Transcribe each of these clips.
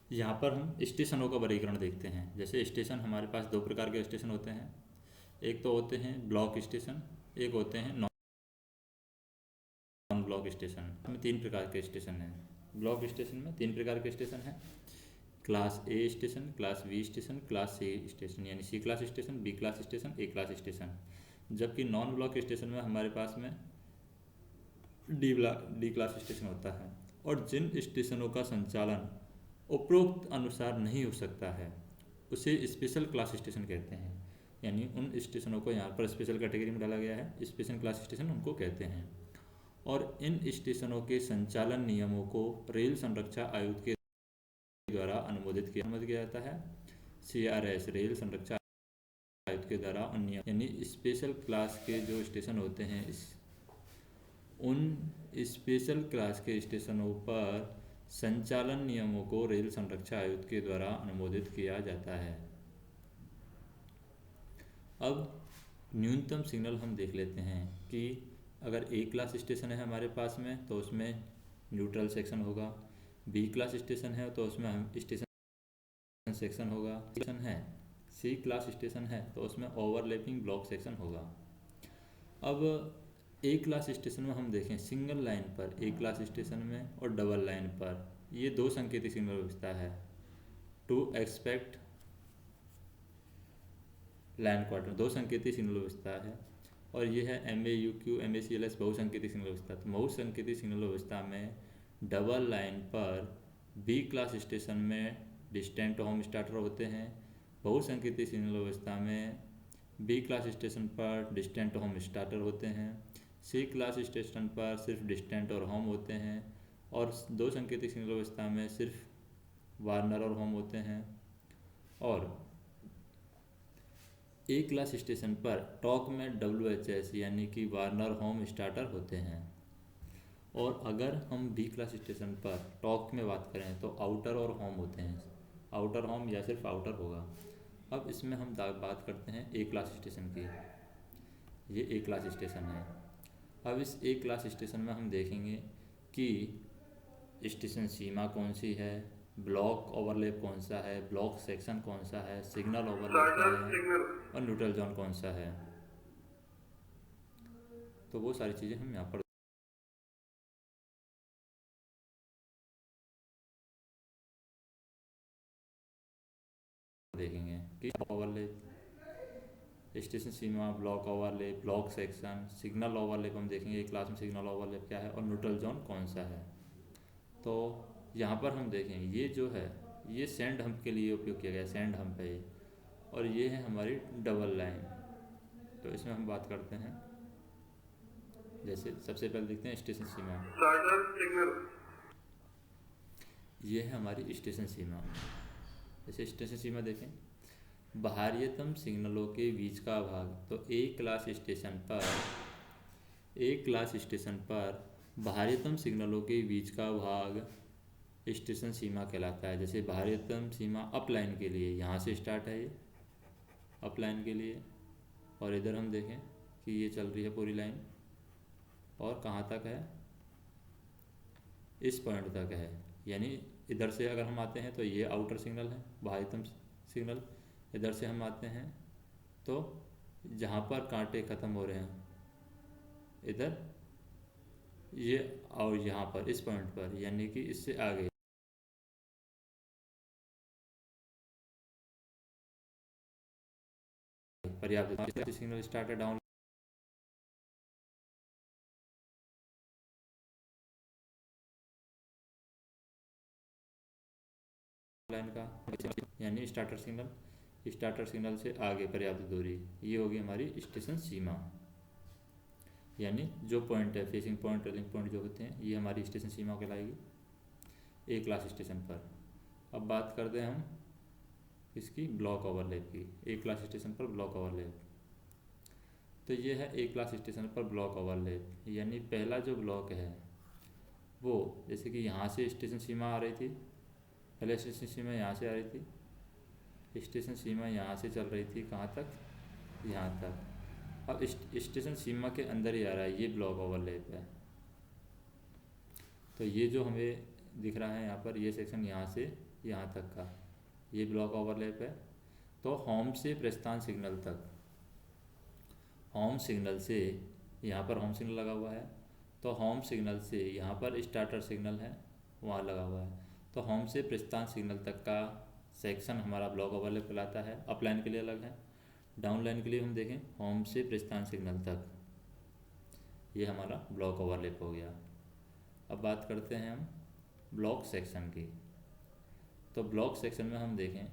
यहाँ पर हम स्टेशनों का वर्गीकरण देखते हैं। जैसे स्टेशन हमारे पास दो प्रकार के स्टेशन होते हैं। एक तो होते हैं ब्लॉक स्टेशन, एक होते हैं नॉन ब्लॉक स्टेशन। में तीन प्रकार के स्टेशन हैं। ब्लॉक स्टेशन में तीन प्रकार के स्टेशन हैं। Class A station, class B station, class C station, यानी C class station, B class station, A class station. जबकि नॉन ब्लॉक स्टेशन में हमारे पास में डी क्लास स्टेशन होता है। और जिन स्टेशनों का संचालन उपरोक्त अनुसार नहीं हो सकता है उसे स्पेशल क्लास स्टेशन कहते हैं। यानी उन स्टेशनों को यहाँ पर स्पेशल कैटेगरी में डाला गया है, स्पेशल क्लास स्टेशन उनको कहते हैं। और इन स्टेशनों के संचालन नियमों को रेल संरक्षा आयुक्त के द्वारा अनुमोदित किया जाता है। CRS रेल संरक्षा आयुक्त के द्वारा उन नियम, यानी स्पेशल क्लास के जो स्टेशन होते हैं उन स्पेशल क्लास के स्टेशनों पर संचालन नियमों को रेल संरक्षा आयुक्त के द्वारा अनुमोदित किया जाता है। अब न्यूनतम सिग्नल हम देख लेते हैं कि अगर ए क्लास स्टेशन है हमारे पास में तो उसमें न्यूट्रल सेक्शन होगा। बी क्लास स्टेशन है तो उसमें हम स्टेशन सेक्शन होगा। स्टेशन है सी क्लास स्टेशन है तो उसमें ओवरलैपिंग ब्लॉक सेक्शन होगा। अब ए क्लास स्टेशन में हम देखें सिंगल लाइन पर ए क्लास स्टेशन में और डबल लाइन पर ये दो संकेतिक सिग्नल व्यवस्था है। टू एक्सपेक्ट लाइन क्वार्टर दो संकेतिक सिग्नल व्यवस्था है। और ये है MAUQ MACLS बहुसंकेतिक सिग्नल व्यवस्था। तो बहुसंकेतिक सिग्नल व्यवस्था में डबल लाइन पर बी क्लास स्टेशन में डिस्टेंट होम स्टार्टर होते हैं। बहुसंकेतिक सिग्नल व्यवस्था में बी क्लास स्टेशन पर डिस्टेंट होम स्टार्टर होते हैं। सी क्लास स्टेशन पर सिर्फ डिस्टेंट और होम होते हैं। और दो संकेतिक सिग्नल व्यवस्था में सिर्फ वार्नर और होम होते हैं। और ए क्लास स्टेशन पर टॉक में WHS यानी कि वार्नर होम स्टार्टर होते हैं। और अगर हम बी क्लास स्टेशन पर टॉक में बात करें तो आउटर और होम होते हैं। आउटर होम या सिर्फ आउटर होगा। अब इसमें हम बात करते हैं ए क्लास स्टेशन की। ये ए क्लास स्टेशन है। अब इस ए क्लास स्टेशन में हम देखेंगे कि स्टेशन सीमा कौन सी है, ब्लॉक ओवरलैप कौन सा है, ब्लॉक सेक्शन कौन सा है, सिग्नल ओवरलैप क्या है और न्यूट्रल जोन कौन सा है। तो वो सारी चीज़ें हम यहाँ पर देखेंगे कि ओवरलैप, स्टेशन सीमा, block overlap, block section, signal overlap हम देखेंगे एक क्लास में सिग्नल ओवरलैप क्या है और न्यूट्रल जोन कौन सा है। तो यहाँ पर हम देखें ये जो है ये सेंड हम्प के लिए उपयोग किया गया, सेंड हम्प है ये। और ये है हमारी डबल लाइन। तो इसमें हम बात करते हैं। जैसे सबसे पहले देखते हैं स्टेशन सीमा। ये है हमारी स्टेशन सीमा। जैसे स्टेशन सीमा देखें, बाहरीतम सिग्नलों के बीच का भाग। तो एक क्लास स्टेशन पर बाहरीतम सिग्नलों के बीच का भाग स्टेशन सीमा कहलाता है। जैसे बाहरीतम सीमा अप लाइन के लिए यहाँ से स्टार्ट है, ये अप लाइन के लिए। और इधर हम देखें कि ये चल रही है पूरी लाइन और कहाँ तक है, इस पॉइंट तक है। यानी इधर से अगर हम आते हैं तो ये आउटर सिग्नल है, बाहरीतम सिग्नल। इधर से हम आते हैं तो जहाँ पर कांटे ख़त्म हो रहे हैं इधर ये, और यहाँ पर इस पॉइंट पर यानी कि इससे आगे पर्याप्त सिग्नल स्टार्ट है डाउन लाइन का, यानी स्टार्टर सिग्नल से आगे पर्याप्त दूरी, ये होगी हमारी स्टेशन सीमा। यानी जो पॉइंट है फेसिंग पॉइंट, ट्रेलिंग पॉइंट जो होते हैं ये हमारी स्टेशन सीमा कहलाएगी ए क्लास स्टेशन पर। अब बात करते हैं हम इसकी ब्लॉक ओवरलैप की। ए क्लास स्टेशन पर ब्लॉक ओवरलैप, तो ये है ए क्लास स्टेशन पर ब्लॉक ओवरलैप। यानी पहला जो ब्लॉक है वो, जैसे कि यहाँ से स्टेशन सीमा आ रही थी, पहले स्टेशन सीमा यहाँ से आ रही थी, स्टेशन सीमा यहाँ से चल रही थी कहाँ तक, यहाँ तक। अब स्टेशन सीमा के अंदर ही आ रहा है, ये ब्लॉक ओवरलैप है। तो ये जो हमें दिख रहा है यहाँ पर, ये सेक्शन यहाँ से यहाँ तक का ये ब्लॉक ओवरलैप है। तो होम से प्रस्थान सिग्नल तक, होम सिग्नल से यहाँ पर होम सिग्नल लगा हुआ है, तो होम सिग्नल से यहाँ पर स्टार्टर सिग्नल है वहाँ लगा हुआ है, तो होम से प्रस्थान सिग्नल तक का सेक्शन हमारा ब्लॉक ओवरलैप कहलाता है। अप लाइन के लिए अलग है, डाउन लाइन के लिए हम देखें होम से प्रस्थान सिग्नल तक, ये हमारा ब्लॉक ओवरलैप हो गया। अब बात करते हैं हम ब्लॉक सेक्शन की। तो ब्लॉक सेक्शन में हम देखें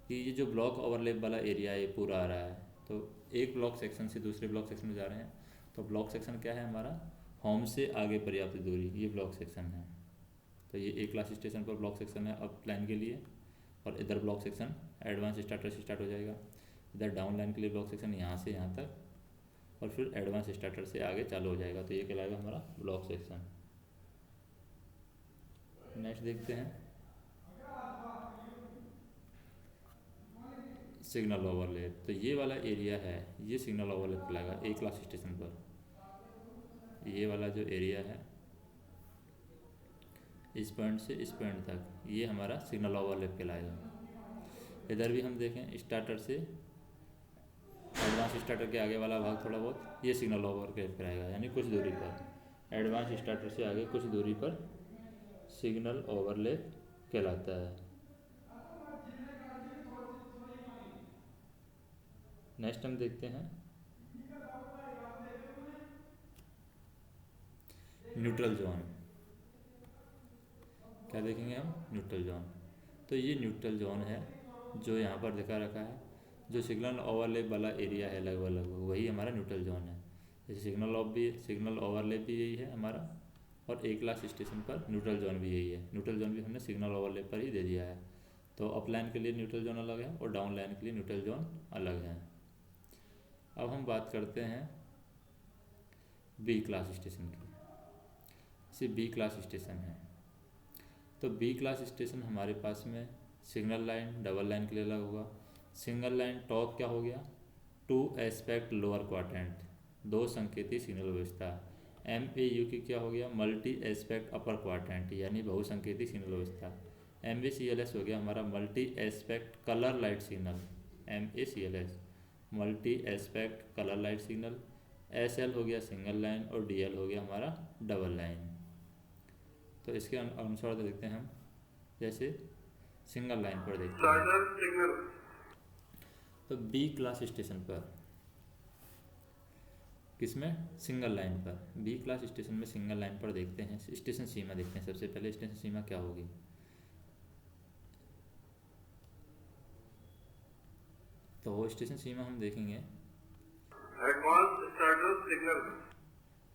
कि ये जो ब्लॉक ओवरलैप वाला एरिया ये पूरा आ रहा है, तो एक ब्लॉक सेक्शन से दूसरे ब्लॉक सेक्शन में जा रहे हैं, तो ब्लॉक सेक्शन क्या है हमारा, होम से आगे पर्याप्त दूरी, ये ब्लॉक सेक्शन है। तो ये एक क्लास स्टेशन पर ब्लॉक सेक्शन है अप लाइन के लिए, और इधर ब्लॉक सेक्शन एडवांस स्टार्टर से स्टार्ट हो जाएगा। इधर डाउन लाइन के लिए ब्लॉक सेक्शन यहाँ से यहाँ तक, और फिर एडवांस स्टार्टर से आगे चालू हो जाएगा, तो ये कहलाएगा हमारा ब्लॉक सेक्शन। नेक्स्ट देखते हैं सिग्नल ओवरलैप। तो ये वाला एरिया है ये सिग्नल ओवरलैप कहलाएगा एक क्लास स्टेशन पर। ये वाला जो एरिया है इस पॉइंट से इस पॉइंट तक, ये हमारा सिग्नल ओवरलैप कहलाएगा। इधर भी हम देखें स्टार्टर से एडवांस स्टार्टर के आगे वाला भाग थोड़ा बहुत, ये सिग्नल ओवरलैप कहलाएगा, यानी कुछ दूरी पर एडवांस स्टार्टर से आगे कुछ दूरी पर सिग्नल ओवरलैप कहलाता है। नेक्स्ट हम देखते हैं न्यूट्रल जोन। क्या देखेंगे हम, न्यूट्रल जोन। तो ये न्यूट्रल जोन है जो यहाँ पर दिखा रखा है, जो सिग्नल ओवरलैप वाला एरिया है लगभग लगभग वही हमारा न्यूट्रल जोन है। जैसे सिग्नल ओवरलैप भी यही है हमारा, और एक क्लास स्टेशन पर न्यूट्रल जोन भी यही है। न्यूट्रल जोन भी हमने सिग्नल ओवरलैप पर ही दे दिया है। तो अप लाइन के लिए न्यूट्रल जोन अलग है और डाउन लाइन के लिए न्यूट्रल जोन अलग है। अब हम बात करते हैं बी क्लास स्टेशन की। जैसे बी क्लास स्टेशन है, तो बी क्लास स्टेशन हमारे पास में सिग्नल लाइन डबल लाइन के लिए अलग होगा। सिंगल लाइन टॉप क्या हो गया, टू एस्पेक्ट लोअर क्वाड्रेंट, दो संकेती सिग्नल व्यवस्था। MAU की क्या हो गया, मल्टी एस्पेक्ट अपर क्वाड्रेंट, यानी बहुसंकेती सिग्नल व्यवस्था। MACLS हो गया हमारा multi aspect colour light signal, MACLS multi aspect colour light signal. SL हो गया सिंगल लाइन, और DL हो गया हमारा डबल लाइन। तो इसके अनुसार देखते हैं हम, जैसे सिंगल लाइन पर देखते हैं। तो बी क्लास स्टेशन पर, किसमें, सिंगल लाइन पर, बी क्लास स्टेशन में सिंगल लाइन पर देखते हैं स्टेशन सीमा देखते हैं। सबसे पहले स्टेशन सीमा क्या होगी, तो वो स्टेशन सीमा हम देखेंगे। एडवांस स्टार्टर सिग्नल,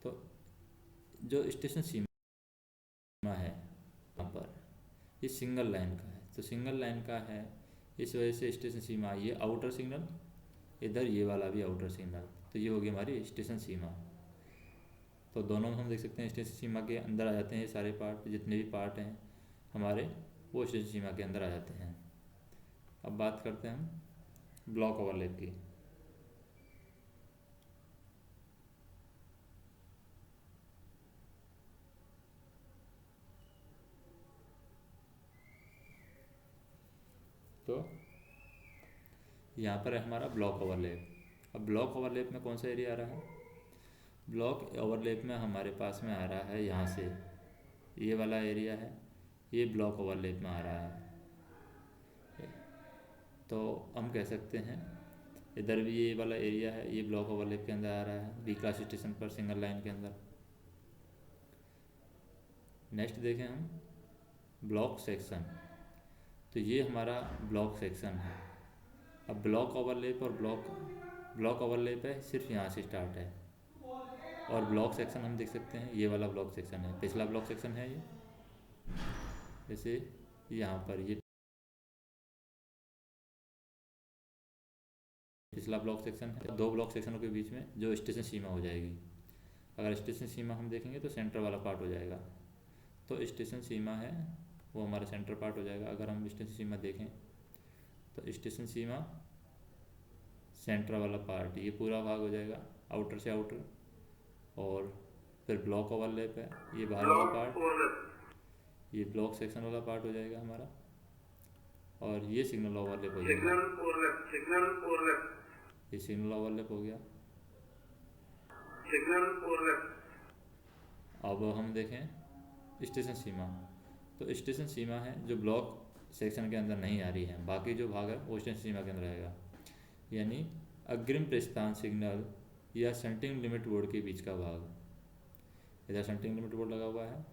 तो जो स्टेशन सीमा है यहाँ पर ये सिंगल लाइन का है, तो सिंगल लाइन का है, इस वजह से स्टेशन सीमा ये आउटर सिग्नल, इधर ये वाला भी आउटर सिग्नल, तो ये होगी हमारी स्टेशन सीमा। तो दोनों में हम देख सकते हैं स्टेशन सीमा के अंदर आ जाते हैं सारे पार्ट, जितने भी पार्ट हैं हमारे वो स्टेशन सीमा के अंदर आ जाते हैं। अब बात करते हैं हम ब्लॉक ओवरलैप की। तो यहाँ पर है हमारा ब्लॉक ओवरलैप। अब ब्लॉक ओवरलैप में कौन सा एरिया आ रहा है, ब्लॉक ओवरलैप में हमारे पास में आ रहा है यहाँ से ये वाला एरिया है, ये ब्लॉक ओवरलैप में आ रहा है। तो हम कह सकते हैं इधर भी ये वाला एरिया है, ये ब्लॉक ओवरलैप के अंदर आ रहा है बी क्लास स्टेशन पर सिंगल लाइन के अंदर। नेक्स्ट देखें हम ब्लॉक सेक्शन। तो ये हमारा ब्लॉक सेक्शन है। अब ब्लॉक ओवरलैप और ब्लॉक ओवरलैप है सिर्फ यहाँ से स्टार्ट है, और ब्लॉक सेक्शन हम देख सकते हैं ये वाला ब्लॉक सेक्शन है, पिछला ब्लॉक सेक्शन है ये। जैसे यहाँ पर ये पिछला ब्लॉक सेक्शन है, दो ब्लॉक सेक्शनों के बीच में जो स्टेशन सीमा हो जाएगी। अगर स्टेशन सीमा हम देखेंगे तो सेंटर वाला पार्ट हो जाएगा, तो स्टेशन सीमा है वो हमारा सेंटर पार्ट हो जाएगा। अगर हम स्टेशन सीमा देखें तो स्टेशन सीमा सेंटर वाला पार्ट ये पूरा भाग हो जाएगा, आउटर से आउटर। और फिर ब्लॉक ओवरलैप है ये बाहर वाला पार्ट, ये ब्लॉक सेक्शन वाला पार्ट हो जाएगा हमारा। और ये सिग्नल ओवरलैप हो जाएगा, ये सिग्नल ओवरलैप हो गया। अब हम देखें स्टेशन सीमा, तो स्टेशन सीमा है जो ब्लॉक सेक्शन के अंदर नहीं आ रही है, बाकी जो भाग है वो स्टेशन सीमा के अंदर रहेगा। यानी अग्रिम प्रस्थान सिग्नल या शंटिंग लिमिट बोर्ड के बीच का भाग, इधर शंटिंग लिमिट बोर्ड लगा हुआ है,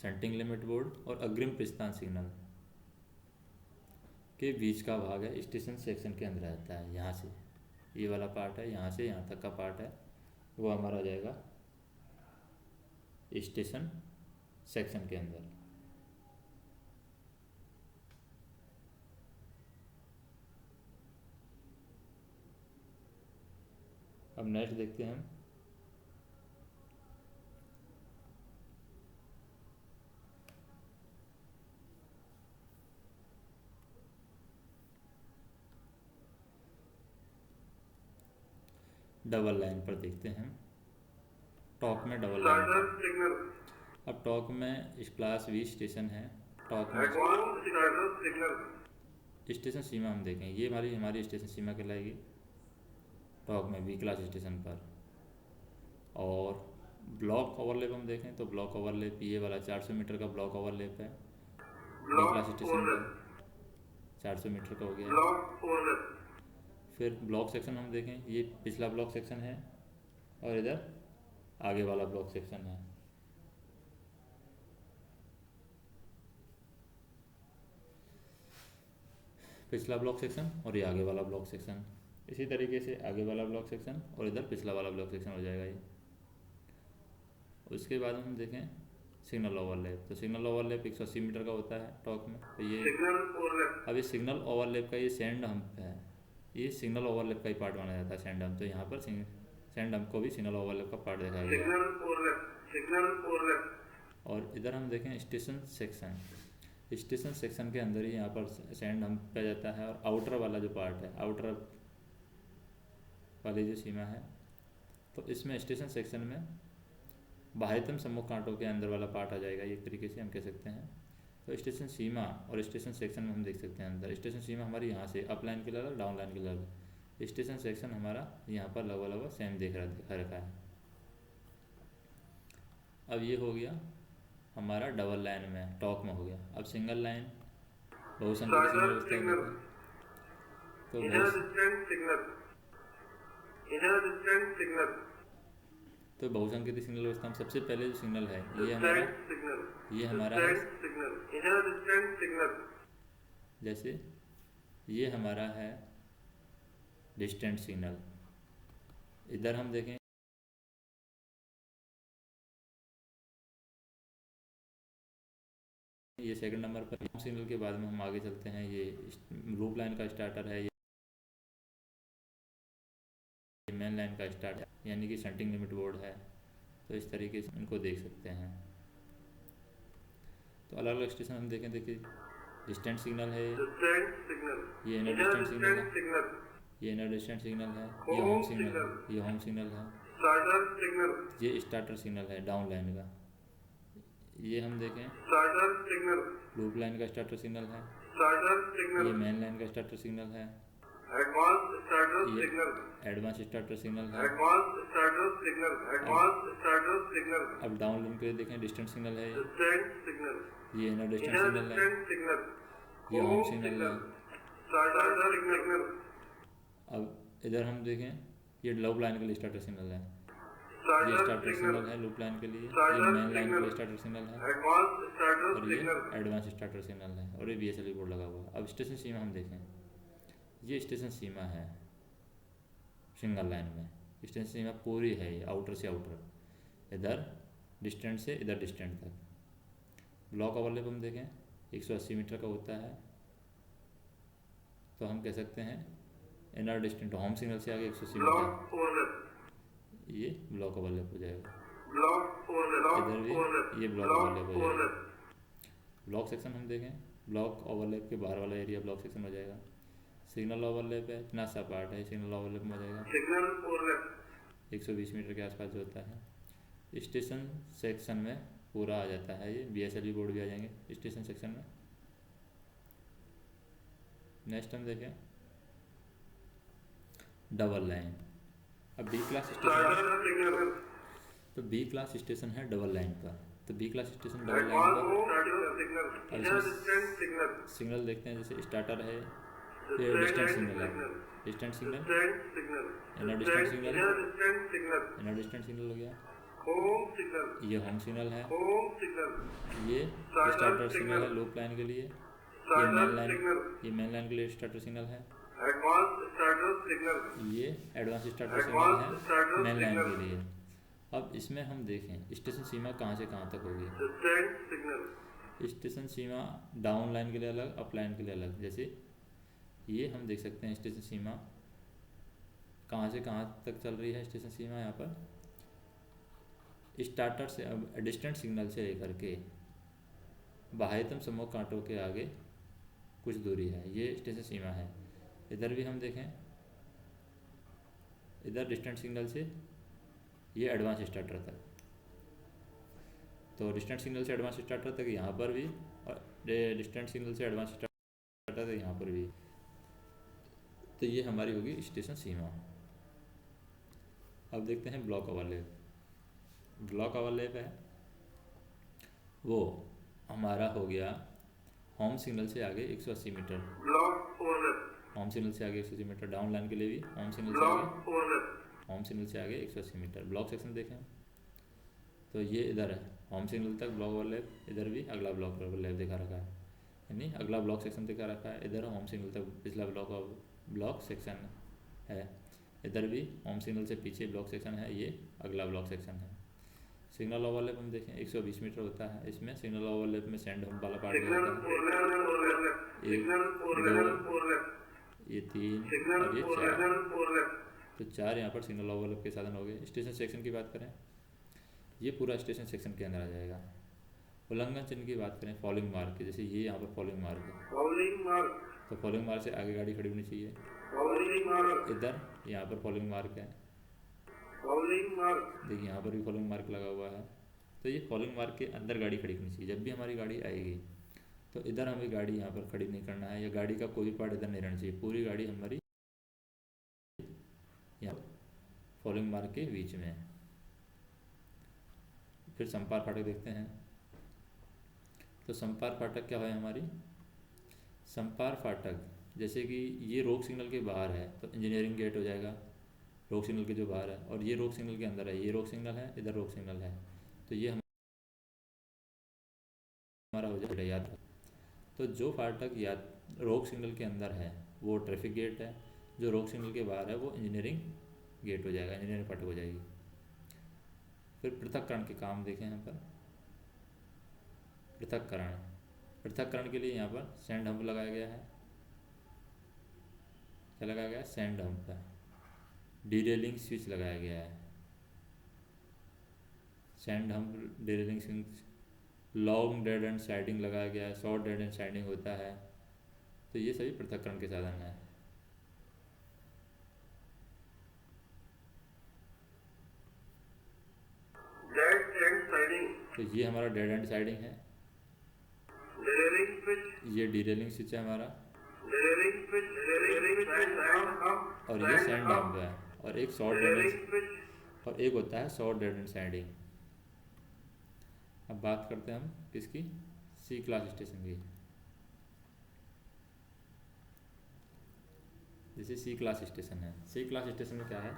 शंटिंग लिमिट बोर्ड और अग्रिम प्रस्थान सिग्नल के बीच का भाग है स्टेशन सेक्शन के अंदर रहता है। यहाँ से ये वाला पार्ट है, यहाँ से यहाँ तक का पार्ट है, वो हमारा आ जाएगा स्टेशन सेक्शन के अंदर। अब नेक्स्ट देखते हैं हम डबल लाइन पर देखते हैं, टॉक में डबल लाइन पर। अब टॉक में इस क्लास वी स्टेशन है, टॉक में स्टेशन सीमा हम देखें, ये हमारी स्टेशन सीमा कहलाएगी टॉक में वी क्लास स्टेशन पर। और ब्लॉक ओवरलैप हम देखें तो ब्लॉक ओवरलैप ये वाला 400 मीटर का ब्लॉक ओवरलैप है वी क्लास स्टेशन पर, 400 मीटर का हो गया। फिर ब्लॉक सेक्शन हम देखें, ये पिछला ब्लॉक सेक्शन है और इधर आगे वाला ब्लॉक सेक्शन है। पिछला ब्लॉक सेक्शन और ये आगे वाला ब्लॉक सेक्शन, इसी तरीके से आगे वाला ब्लॉक सेक्शन और इधर पिछला वाला ब्लॉक सेक्शन हो जाएगा ये। उसके बाद हम देखें सिग्नल ओवरलैप, तो सिग्नल ओवरलैप 180 मीटर का होता है टॉक में। तो ये अब ये सिग्नल ओवरलैप का ये सेंड हम्प है, ये सिग्नल ओवरलैप का ही पार्ट माना जाता है सेंड हम्प। तो यहाँ पर सेंड हम्प को भी सिग्नल ओवरलैप का पार्ट दिखाया गया। और इधर हम देखें स्टेशन सेक्शन, स्टेशन सेक्शन के अंदर ही यहाँ पर सेंड हम्प पे जाता है। और आउटर वाला जो पार्ट है, आउटर वाली जो सीमा है, तो इसमें स्टेशन सेक्शन में बाह्यतम सम्मुख कांटों के अंदर वाला पार्ट आ जाएगा, एक तरीके से हम कह सकते हैं। तो स्टेशन सीमा और स्टेशन सेक्शन में हम देख सकते हैं अंदर स्टेशन सीमा हमारी यहाँ से अप लाइन के लगभग डाउन लाइन के लगभग, स्टेशन सेक्शन हमारा यहाँ पर लगभग सेम दिखा रखा है। अब ये हो गया हमारा डबल लाइन में टॉक में हो गया। अब सिंगल लाइन बहुसंख्यक सिग्नल अवस्था, तो बहुसंख्यक सिग्नल अवस्था में सबसे पहले जो सिग्नल है ये हमारा है, जैसे ये हमारा है डिस्टेंट सिग्नल। इधर हम देखें ये सेकंड नंबर पर सिग्नल के बाद में हम आगे चलते हैं, ये लूप लाइन का स्टार्टर है, ये मेन लाइन का स्टार्ट है, यानी कि शंटिंग लिमिट बोर्ड है। तो इस तरीके से इनको देख सकते हैं। तो अलग अलग स्टेशन हम देखें, देखिए डिस्टेंट सिग्नल है, ये इनर डिस्टेंट सिग्नल है, ये इनर डिस्टेंट सिग्नल है, ये होम सिग्नल है, ये होम सिग्नल है, ये स्टार्टर सिग्नल है डाउन लाइन का। ये हम देखें लूप लाइन का स्टार्टर सिग्नल है, ये मेन लाइन का स्टार्टर सिग्नल है, एडवांस स्टार्टर सिग्नल है। अब डाउन लाइन के लिए देखें डिस्टेंट सिग्नल है, ये इनर डिस्टेंट सिग्नल है, ये होम सिग्नल है। अब इधर हम देखें ये लूप लाइन के लिए स्टार्टर सिग्नल है, ये स्टार्टर सिग्नल है लूप लाइन के लिए, ये मेन लाइन के लिए स्टार्टर सिग्नल है, और ये एडवांस स्टार्टर सिग्नल है, और ये VSLE बोर्ड लगा हुआ है। अब स्टेशन सीमा हम देखें, ये स्टेशन सीमा है सिंगल लाइन में, स्टेशन सीमा पूरी है ये आउटर से आउटर, इधर डिस्टेंट से इधर डिस्टेंट तक। ब्लॉक ओवरलैप हम देखें 180 मीटर का होता है, तो हम कह सकते हैं इनर डिस्टेंट होम सिग्नल से आगे 180 मीटर, ये ब्लॉक ओवरलैप हो जाएगा। इधर भी ये ब्लॉक ओवरलैप हो जाएगा। ब्लॉक सेक्शन हम देखें, ब्लॉक ओवरलैप के बाहर वाला एरिया ब्लॉक सेक्शन हो जाएगा। सिग्नल ओवरलैप है, इतना सा पार्ट है, सिग्नल ओवरलैप में हो जाएगा 120 मीटर के आसपास जो होता है। स्टेशन सेक्शन में पूरा आ जाता है, ये VSLE बोर्ड भी आ जाएंगे स्टेशन सेक्शन में। नेक्स्ट हम देखें डबल लाइन। अब बी क्लास स्टेशन, तो बी क्लास स्टेशन है डबल लाइन पर, तो B class station double line पर। अब इसमें सिग्नल देखते हैं, जैसे स्टार्टर है, ये डिस्टेंट सिग्नल है, distant signal, inner distant signal, inner distant signal हो गया, ये होम सिग्नल है, ये स्टार्टर सिग्नल है लूप लाइन के लिए, ये मेन लाइन के लिए स्टार्टर सिग्नल है, ये एडवांस स्टार्टर सिग्नल है मेन लाइन के लिए। अब इसमें हम देखें स्टेशन सीमा कहाँ से कहाँ तक होगी। स्टेशन सीमा डाउन लाइन के लिए अलग, अप लाइन के लिए अलग। जैसे ये हम देख सकते हैं स्टेशन सीमा कहाँ से कहाँ तक चल रही है। स्टेशन सीमा यहाँ पर स्टार्टर से अब डिस्टेंट सिग्नल से लेकर के बाह्यतम समूह कांटों के आगे कुछ दूरी है, ये स्टेशन सीमा है। इधर भी हम देखें, इधर डिस्टेंट सिग्नल से ये एडवांस स्टार्टर तक, तो डिस्टेंट सिग्नल से एडवांस स्टार्टर तक यहाँ पर भी, और डिस्टेंट सिग्नल से एडवांस स्टार्टर तक यहाँ पर भी। तो ये हमारी होगी स्टेशन सीमा। अब देखते हैं ब्लॉक ओवरलैप। ब्लॉक ओवरलैप है वो हमारा हो गया होम सिग्नल से आगे 180 मीटर, होम सिग्नल से आगे 180 मीटर, डाउन लाइन के लिए भी होम सिग्नल से आगे 180 मीटर। ब्लॉक सेक्शन देखें तो ये इधर है होम सिग्नल तक ब्लॉक ओवरलैप, इधर भी अगला ब्लॉक ओवरलैप दिखा रखा है, यानी अगला ब्लॉक सेक्शन दिखा रखा है। इधर होम सिग्नल तक पिछला ब्लॉक सेक्शन है, इधर भी होम सिग्नल से पीछे ब्लॉक सेक्शन है, ये अगला ब्लॉक सेक्शन है। सिग्नल ओवरलैप हम देखें 120 मीटर होता है। इसमें सिग्नल ओवरलैप में सेंड होम वाला पार्ट होता है, 1 2 ये 3 और ये 4, तो 4 यहाँ पर सिग्नल ओवरलैप के साधन हो गए। स्टेशन सेक्शन की बात करें, ये पूरा स्टेशन सेक्शन के अंदर आ जाएगा। उल्लंघन चिन्ह की बात करें फॉलोइंग मार्क की, जैसे ये यहाँ पर फॉलोइंग मार्क है, तो फॉलोइंग मार्क से आगे गाड़ी खड़ी होनी चाहिए। इधर यहाँ पर फॉलोइंग मार्क है, देखिए यहाँ पर भी फॉलोइंग मार्क लगा हुआ है, तो ये फॉलोइंग मार्क के अंदर गाड़ी खड़ी होनी चाहिए। जब भी हमारी गाड़ी आएगी तो इधर हमें गाड़ी यहाँ पर खड़ी नहीं करना है, या गाड़ी का कोई भी पार्ट इधर नहीं रहना चाहिए, पूरी गाड़ी हमारी यहाँ फॉलोइंग मार्क के बीच में। फिर संपार फाटक देखते हैं, तो संपार फाटक क्या है हमारी। संपार फाटक जैसे कि ये रोक सिग्नल के बाहर है तो इंजीनियरिंग गेट हो जाएगा, रोक सिग्नल के जो बाहर है, और ये रोक सिग्नल के अंदर है, ये रोक सिग्नल है, इधर रोक सिग्नल है, तो ये हमारा हो जाएगा याद। तो जो फाटक या रोक सिग्नल के अंदर है वो ट्रैफिक गेट है, जो रोक सिग्नल के बाहर है वो इंजीनियरिंग गेट हो जाएगा, इंजीनियरिंग फाटक हो जाएगी। फिर पृथक्करण के काम देखें यहाँ पर। पृथक्करण के लिए यहाँ पर सैंड हम्प लगाया गया है, क्या लगाया गया है, सैंड हम्प है। डीरेलिंग स्विच लगाया गया है, sand hump derailing switch. Long dead and siding लगाया गया है, शॉर्ट डेड एंड साइडिंग होता है, तो ये सभी पृथक्करण के साधन हैं। तो ये हमारा डेड एंड साइडिंग है, ये डीरेलिंग स्विच है हमारा, और ये सैंड हम्प है, और एक शॉर्ट डेड एंड, और एक होता है शॉर्ट डेड एंड साइडिंग। अब बात करते हैं हम किसकी, सी क्लास स्टेशन की। जैसे सी क्लास स्टेशन है, सी क्लास स्टेशन में क्या है,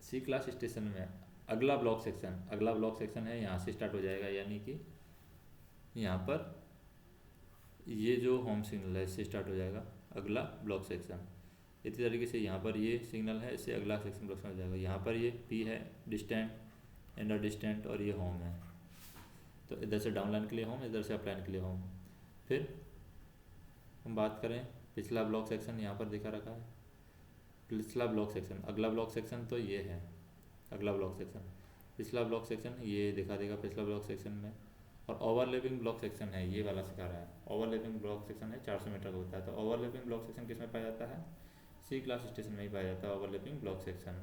सी क्लास स्टेशन में अगला ब्लॉक सेक्शन है, यहाँ से स्टार्ट हो जाएगा, यानी कि यहाँ पर ये जो होम सिग्नल है इससे स्टार्ट हो जाएगा अगला ब्लॉक सेक्शन। इसी तरीके से यहाँ पर ये सिग्नल है, इससे अगला सेक्शन ब्लॉक हो जाएगा। यहाँ पर ये पी है डिस्टेंट, इंडर डिस्टेंट, और ये होम है, तो इधर से डाउन लाइन के लिए होम, इधर से अप लाइन के लिए होम। फिर हम बात करें पिछला ब्लॉक सेक्शन, यहाँ पर दिखा रखा है पिछला ब्लॉक सेक्शन। अगला ब्लॉक सेक्शन तो ये है अगला ब्लॉक सेक्शन, पिछला ब्लॉक सेक्शन ये दिखा देगा पिछला ब्लॉक सेक्शन में। और ओवरलैपिंग ब्लॉक सेक्शन है, ये वाला सिखा रहा है। ओवरलैपिंग ब्लॉक सेक्शन है 400 मीटर का होता है, तो ओवरलैपिंग ब्लॉक सेक्शन किस में पाया जाता है, सी क्लास स्टेशन में ही पाया जाता है ओवरलैपिंग ब्लॉक सेक्शन।